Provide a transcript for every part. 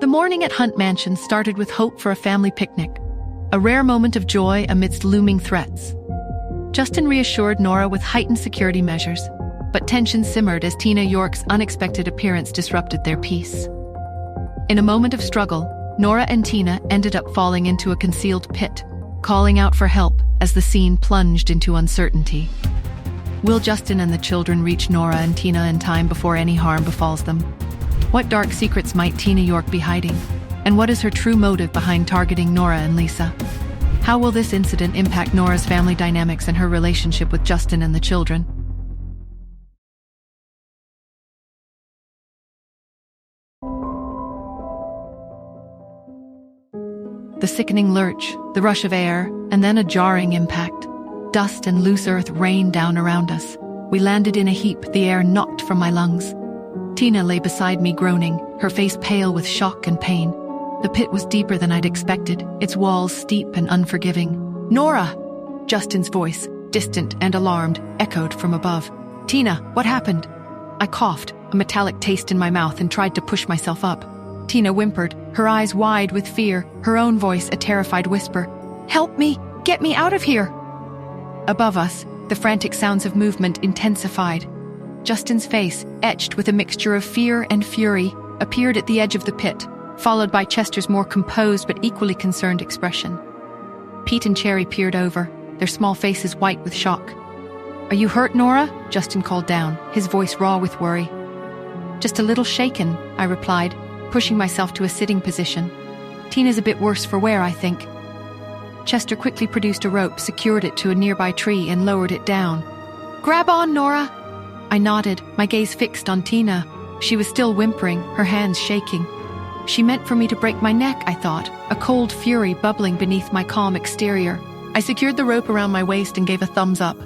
The morning at Hunt Mansion started with hope for a family picnic, a rare moment of joy amidst looming threats. Justin reassured Nora with heightened security measures, but tension simmered as Tina York's unexpected appearance disrupted their peace. In a moment of struggle, Nora and Tina ended up falling into a concealed pit, calling out for help as the scene plunged into uncertainty. Will Justin and the children reach Nora and Tina in time before any harm befalls them? What dark secrets might Tina York be hiding? And what is her true motive behind targeting Nora and Lisa? How will this incident impact Nora's family dynamics and her relationship with Justin and the children? The sickening lurch, the rush of air, and then a jarring impact. Dust and loose earth rained down around us. We landed in a heap, the air knocked from my lungs. Tina lay beside me groaning, her face pale with shock and pain. The pit was deeper than I'd expected, its walls steep and unforgiving. "Nora!" Justin's voice, distant and alarmed, echoed from above. "Tina, what happened?" I coughed, a metallic taste in my mouth, and tried to push myself up. Tina whimpered, her eyes wide with fear, her own voice a terrified whisper. "Help me! Get me out of here!" Above us, the frantic sounds of movement intensified. Justin's face, etched with a mixture of fear and fury, appeared at the edge of the pit, followed by Chester's more composed but equally concerned expression. Pete and Cherry peered over, their small faces white with shock. "Are you hurt, Nora?" Justin called down, his voice raw with worry. "Just a little shaken," I replied, pushing myself to a sitting position. "Tina's a bit worse for wear, I think." Chester quickly produced a rope, secured it to a nearby tree, and lowered it down. "Grab on, Nora!" I nodded, my gaze fixed on Tina. She was still whimpering, her hands shaking. She meant for me to break my neck, I thought, a cold fury bubbling beneath my calm exterior. I secured the rope around my waist and gave a thumbs up.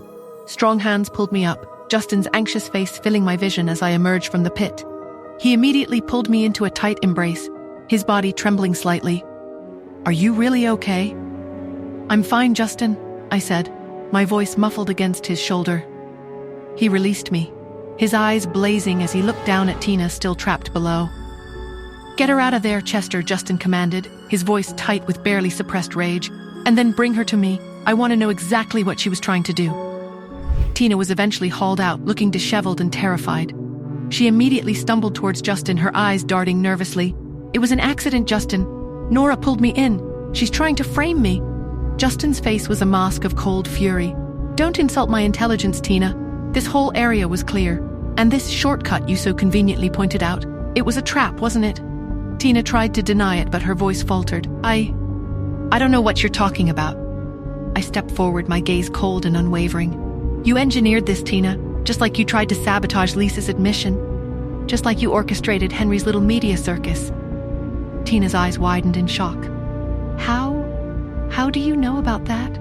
Strong hands pulled me up, Justin's anxious face filling my vision as I emerged from the pit. He immediately pulled me into a tight embrace, his body trembling slightly. "Are you really okay?" "I'm fine, Justin," I said, my voice muffled against his shoulder. He released me, his eyes blazing as he looked down at Tina still trapped below. "Get her out of there, Chester," Justin commanded, his voice tight with barely suppressed rage. "And then bring her to me. I want to know exactly what she was trying to do." Tina was eventually hauled out, looking disheveled and terrified. She immediately stumbled towards Justin, her eyes darting nervously. "It was an accident, Justin. Nora pulled me in. She's trying to frame me." Justin's face was a mask of cold fury. "Don't insult my intelligence, Tina. This whole area was clear. And this shortcut you so conveniently pointed out, it was a trap, wasn't it?" Tina tried to deny it, but her voice faltered. I don't know what you're talking about." I stepped forward, my gaze cold and unwavering. "You engineered this, Tina, just like you tried to sabotage Lisa's admission. Just like you orchestrated Henry's little media circus." Tina's eyes widened in shock. How do you know about that?"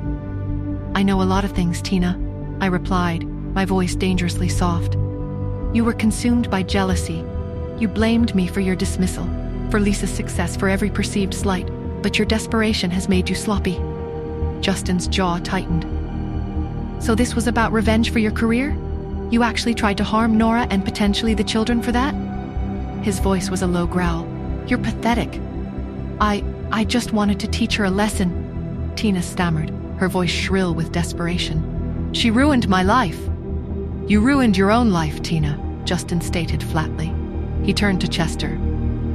"I know a lot of things, Tina," I replied, my voice dangerously soft. "You were consumed by jealousy. You blamed me for your dismissal, for Lisa's success, for every perceived slight, but your desperation has made you sloppy." Justin's jaw tightened. "So this was about revenge for your career? You actually tried to harm Nora and potentially the children for that?" His voice was a low growl. "You're pathetic." I just wanted to teach her a lesson," Tina stammered, her voice shrill with desperation. "She ruined my life." "You ruined your own life, Tina," Justin stated flatly. He turned to Chester.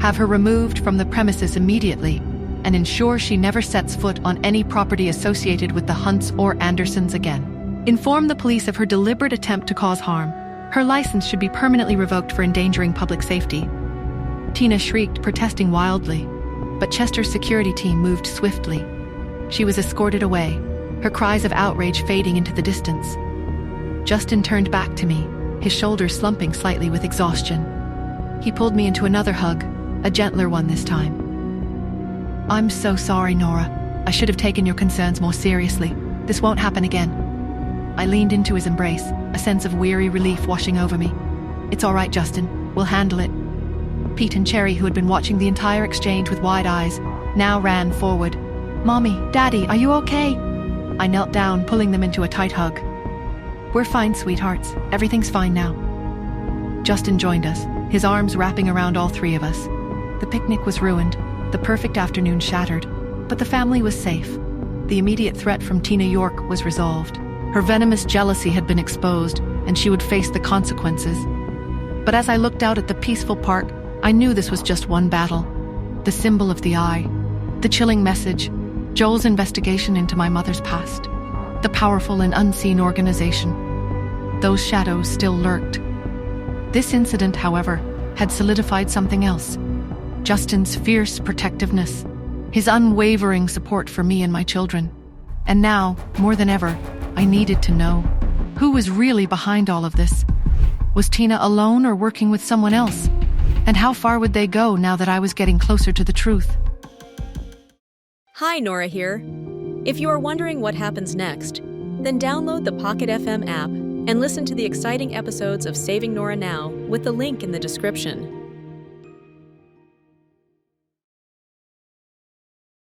"Have her removed from the premises immediately and ensure she never sets foot on any property associated with the Hunts or Andersons again. Inform the police of her deliberate attempt to cause harm. Her license should be permanently revoked for endangering public safety." Tina shrieked, protesting wildly, but Chester's security team moved swiftly. She was escorted away, her cries of outrage fading into the distance. Justin turned back to me, his shoulders slumping slightly with exhaustion. He pulled me into another hug, a gentler one this time. "I'm so sorry, Nora. I should have taken your concerns more seriously. This won't happen again." I leaned into his embrace, a sense of weary relief washing over me. "It's all right, Justin. We'll handle it." Pete and Cherry, who had been watching the entire exchange with wide eyes, now ran forward. "Mommy, Daddy, are you okay?" I knelt down, pulling them into a tight hug. "We're fine, sweethearts. Everything's fine now." Justin joined us, his arms wrapping around all three of us. The picnic was ruined, the perfect afternoon shattered, but the family was safe. The immediate threat from Tina York was resolved. Her venomous jealousy had been exposed, and she would face the consequences. But as I looked out at the peaceful park, I knew this was just one battle. The symbol of the eye, the chilling message, Joel's investigation into my mother's past, the powerful and unseen organization. Those shadows still lurked. This incident, however, had solidified something else. Justin's fierce protectiveness, his unwavering support for me and my children. And now, more than ever, I needed to know who was really behind all of this. Was Tina alone or working with someone else? And how far would they go now that I was getting closer to the truth? Hi, Nora here. If you are wondering what happens next, then download the Pocket FM app and listen to the exciting episodes of Saving Nora Now with the link in the description.